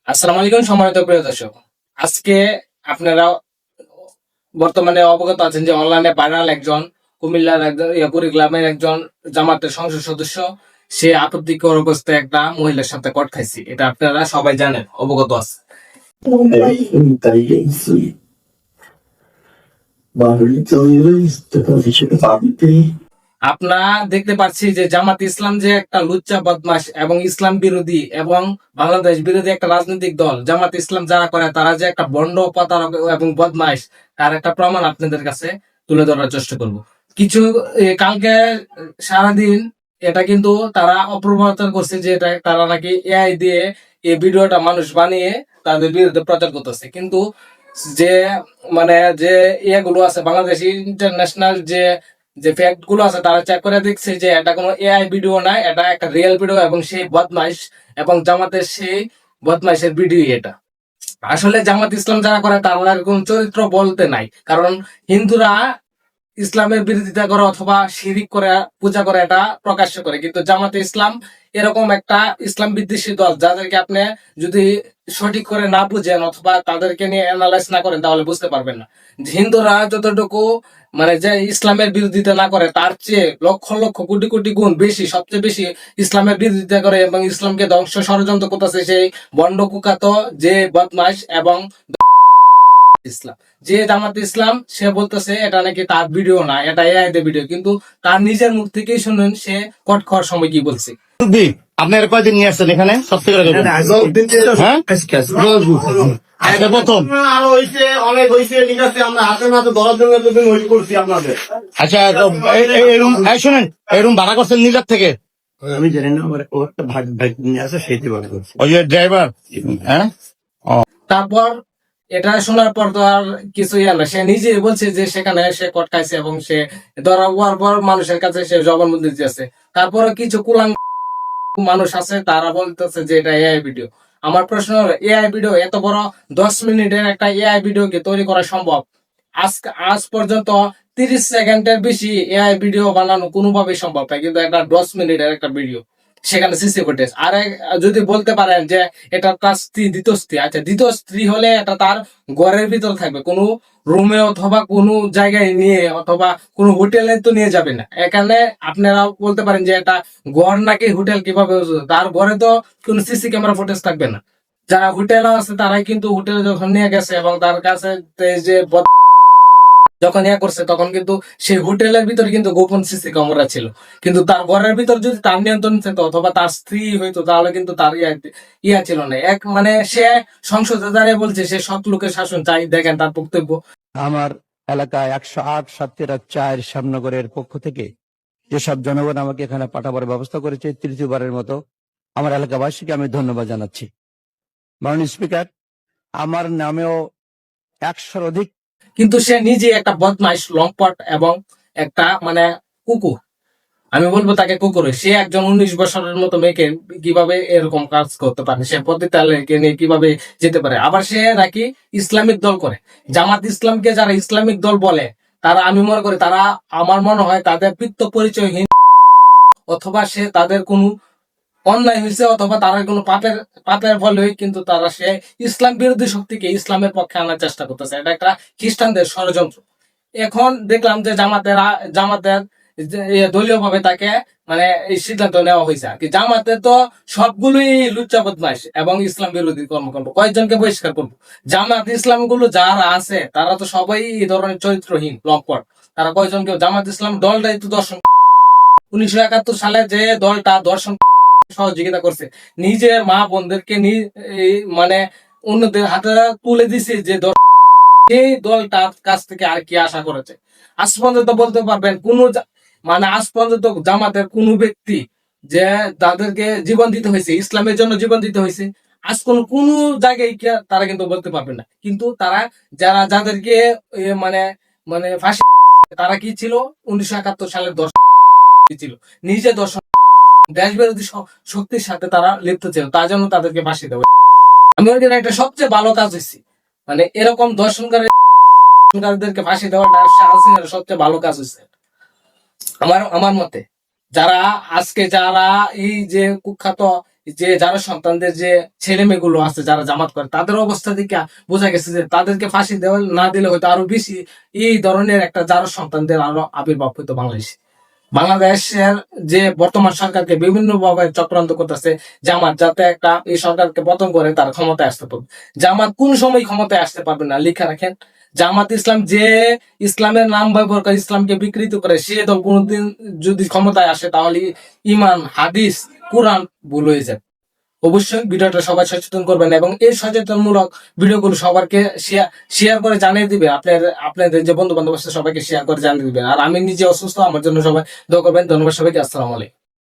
আসসালামু আলাইকুম সম্মানিত প্রিয় দর্শক। আজকে আপনারা বর্তমানে অবগত আছেন যে অনলাইনে ভাইরাল একজন কুমিল্লার একজন কুড়িগ্রামের একজন জামাতের সংসদ সদস্য সে আপত্তিকর অবস্থায় একটা মহিলার সাথে কট খাইছে। এটা আপনারা সবাই জানেন, অবগত আছে। আপনারা দেখতে পাচ্ছি যে জামাত ইসলাম যে একটা লুচ্চা বদমাশ এবং ইসলাম বিরোধী এবং বাংলাদেশ বিরোধী একটা রাজনৈতিক দল, জামাত ইসলাম যারা করে তারা যে একটা বন্ড প্রতারক এবং বদমাশ, তার একটা প্রমাণ আপনাদের কাছে তুলে ধরার চেষ্টা করব। কিছু কালকে সারাদিন এটা কিন্তু তারা অপপ্রচার করছে যে এটা তারা নাকি এআই দিয়ে এই ভিডিওটা মানুষ বানিয়ে তাদের বিরুদ্ধে প্রচার করতেছে। কিন্তু যে যে ইয়েগুলো আছে বাংলাদেশ ইন্টারন্যাশনাল যে যে ফ্যাক্ট গুলো আছে তারা চেক করে দেখছে যে এটা কোনো এআই ভিডিও না, এটা একটা রিয়েল ভিডিও এবং সেই বদমাইশ এবং জামাতের সেই বদমাইশের ভিডিও এটা। আসলে জামাত ইসলাম যারা করে তার কোন চরিত্র বলতে নাই, কারণ হিন্দুরা ইসলামের বিরোধিতা করে অথবা শিরিক করে পূজা করে এটা প্রকাশ্য করে, কিন্তু জামাতে ইসলাম এরকম একটা ইসলাম বিদ্বেষী দল যাদেরকে আপনি যদি সঠিক করে না বুঝেন অথবা তাদেরকে নিয়ে অ্যানালাইজ না করেন তাহলে বুঝতে পারবেন না। হিন্দুরা যতটুকু যে ইসলামের বিরোধিতা না করে তার চেয়ে লক্ষ লক্ষ কোটি কোটি গুণ বেশি, সবচেয়ে বেশি ইসলামের বিরোধিতা করে এবং ইসলামকে ধ্বংস ষড়যন্ত্র করতেছে সেই বন্ড কুকাত যে বদমাশ এবং ইসলাম। যে জামাত ইসলাম সে বলতেছে এটা নাকি তার ভিডিও না, এটা এআই দের ভিডিও, কিন্তু তার নিজের মুখ থেকেই শুনুন সে কট খাওয়ার সময় কি বলছে। আপনার কয়দিন নিয়ে আসছেন এখানে সত্যি করে হ্যাঁ আজকে প্রথম অনেক হয়েছে, ঠিক আছে, আমরা হাতে নাতে ধরার জন্য ওয়েট করছি আপনাদের। আচ্ছা শোনেন, এই রুম ভাড়া করছেন নিজের থেকে? আমি জানি না, আমার ও একটা ভাগ ভাগ নিয়ে আছে, সেইটি ভাড়া করছি। ওই যে ড্রাইভার। হ্যাঁ, তারপর এটা শোনার পর তো আর কিছুই না, সে নিজে বলছে যে সেখানে সে কট খাইছে এবং সে ধরা হওয়ার পর মানুষের কাছে সে জবানবন্দি দিয়েছে। তারপরে কিছু কুলাং মানুষ আছে তারা বলতেছে যে এটা এআই ভিডিও। আমার প্রশ্ন হলো, এআই ভিডিও এত বড় 10 মিনিটের একটা এআই ভিডিও কি তৈরি করা সম্ভব? আজ পর্যন্ত 30 সেকেন্ডের বেশি এআই ভিডিও বানানো কোনোভাবেই সম্ভব না, কিন্তু একটা 10 মিনিটের একটা ভিডিও, সেখানে সিসি ফুটেজ। আর যদি বলতে পারেন যে এটা তার স্ত্রী, দ্বিতীয় স্ত্রী, আচ্ছা দ্বিতীয় স্ত্রী হলে এটা তার ঘরের ভিতর থাকবে, কোনো রুমে অথবা কোনো জায়গায় নিয়ে অথবা কোনো হোটেলে তো নিয়ে যাবে না। এখানে আপনারা বলতে পারেন যে এটা ঘর নাকি হোটেল, কিভাবে তার ঘরে তো কোনো সিসি ক্যামেরা ফুটেজ থাকবে না। যারা হোটেলে আছে তারাই কিন্তু হোটেলে যখন নিয়ে গেছে এবং তার কাছে যে যখন করছে তখন কিন্তু সেই হোটেলের ভিতরে কিন্তু গোপন সিসি ক্যামেরা ছিল, কিন্তু তার ঘরের ভিতর যদি তার নিয়ন্ত্রণ থাকতো অথবা তার স্ত্রী হইতো তাহলে কিন্তু তার ইয়া ছিল না। সে সংসদে দাঁড়িয়ে বলছে সে সৎ লোকের শাসন চাই, দেখেন তার বক্তব্য। আমার এলাকায় 108 সাতক্ষীরা 4 শ্যামনগরের পক্ষ থেকে যেসব জনগণ আমাকে এখানে পাঠাবার ব্যবস্থা করেছে, তৃতীয়বারের মতো আমার এলাকাবাসীকে আমি ধন্যবাদ জানাচ্ছি। মাননীয় স্পিকার, আমার নামেও 100-র অধিক, কিন্তু সে নিজে একটা বদমাইশ, লম্পট এবং একটা কুকুর। আমি বলবো তাকে কুকুর। সে একজন 19 বছরের মতো মেয়েকে কিভাবে এরকম কাজ করতে পারে, সে পতিতালয়কে নিয়ে কিভাবে যেতে পারে? আবার সে নাকি ইসলামিক দল করে। জামাত ইসলামকে যারা ইসলামিক দল বলে তারা, আমি মনে করি তারা, আমার মনে হয় তাদের পিত্ত পরিচয়হীন, অথবা সে তাদের কোনো অন্যায় হয়েছে অথবা তারা কোনো পাপের পাপের ফলে, কিন্তু তারা সে ইসলাম বিরোধী শক্তিকে ইসলামের পক্ষে আনার চেষ্টা করতেছে। এটা একটা খ্রিস্টানদের ষড়যন্ত্র। এখন দেখলাম যে জামাতের দলীয় ভাবে তাকে এই সিদ্ধান্ত নেওয়া হয়েছে আর কি। জামাতে তো সবগুলোই লুচ্চা বদমাইশ এবং ইসলাম বিরোধী কর্মকাণ্ড, কয়েকজনকে বহিষ্কার করবো। জামাত ইসলাম গুলো যারা আছে তারা তো সবাই এই ধরনের চরিত্রহীন, লম্পট। তারা কয়েকজনকে, জামাত ইসলাম দলটাই তো দর্শন, 1971 সালে যে দলটা দর্শন সহযোগিতা করছে, নিজের মা বোনদেরকে অন্যদের হাতে তুলে দিছে, যে এই দলটার কাছ থেকে আর কি আশা করেছে? আজ পর্যন্ত বলতে পারবেন কোন আজ পর্যন্ত জামাতের কোন ব্যক্তি যে তাদেরকে জীবন দিতে হয়েছে, ইসলামের জন্য জীবন দিতে হয়েছে, আজ কোন জায়গায় তারা কিন্তু বলতে পারবে না। কিন্তু তারা যাদেরকে মানে ফাঁসি, তারা কি ছিল? 1971 সালের দর্শক ছিল, নিজে দর্শক দেশ বিরোধী শক্তির সাথে তারা লিপ্ত ছিল, তার জন্য তাদেরকে ফাঁসি দেওয়া। আমি মনে করি একটা সবচেয়ে ভালো কাজ হয়েছে, এরকম দর্শনকারীদেরকে ফাঁসি দেওয়াটা সবচেয়ে ভালো কাজ হয়েছে আমার মতে। যারা আজকে এই যে কুখ্যাত যে যারা সন্তানদের যে ছেলে মেয়েগুলো আছে যারা জামাত করে তাদের অবস্থা থেকে বোঝা গেছে যে তাদেরকে ফাঁসি দেওয়া না দিলে হয়তো আরো বেশি এই ধরনের একটা যারা সন্তানদের আরো আবির্ভাব হইতো বাংলাদেশে। বাংলাদেশের যে বর্তমান সরকারকে বিভিন্ন ভাবে চক্রান্ত করতেছে জামাত, যাতে একটা এই সরকারকে পতন করে তার ক্ষমতায় আসতে পারবে। জামাত কোন সময় ক্ষমতায় আসতে পারবে না, লিখে রাখেন। জামাত ইসলাম যে ইসলামের নাম ব্যবহার করে ইসলামকে বিকৃত করে, সে দল কোনোদিন যদি ক্ষমতায় আসে তাহলে ইমান, হাদিস, কোরআন ভুল হয়ে যায়। অবশ্যই ভিডিওটা সবাই সচেতন করবেন এবং এই সচেতনমূলক ভিডিওগুলো সবাইকে শেয়ার করে জানিয়ে দিবে। আপনাদের যে বন্ধু বান্ধব আছে সবাইকে শেয়ার করে জানিয়ে দিবেন। আর আমি নিজে অসুস্থ, আমার জন্য সবাই দোয়া করবেন। ধন্যবাদ সবাইকে। আসসালামু আলাইকুম।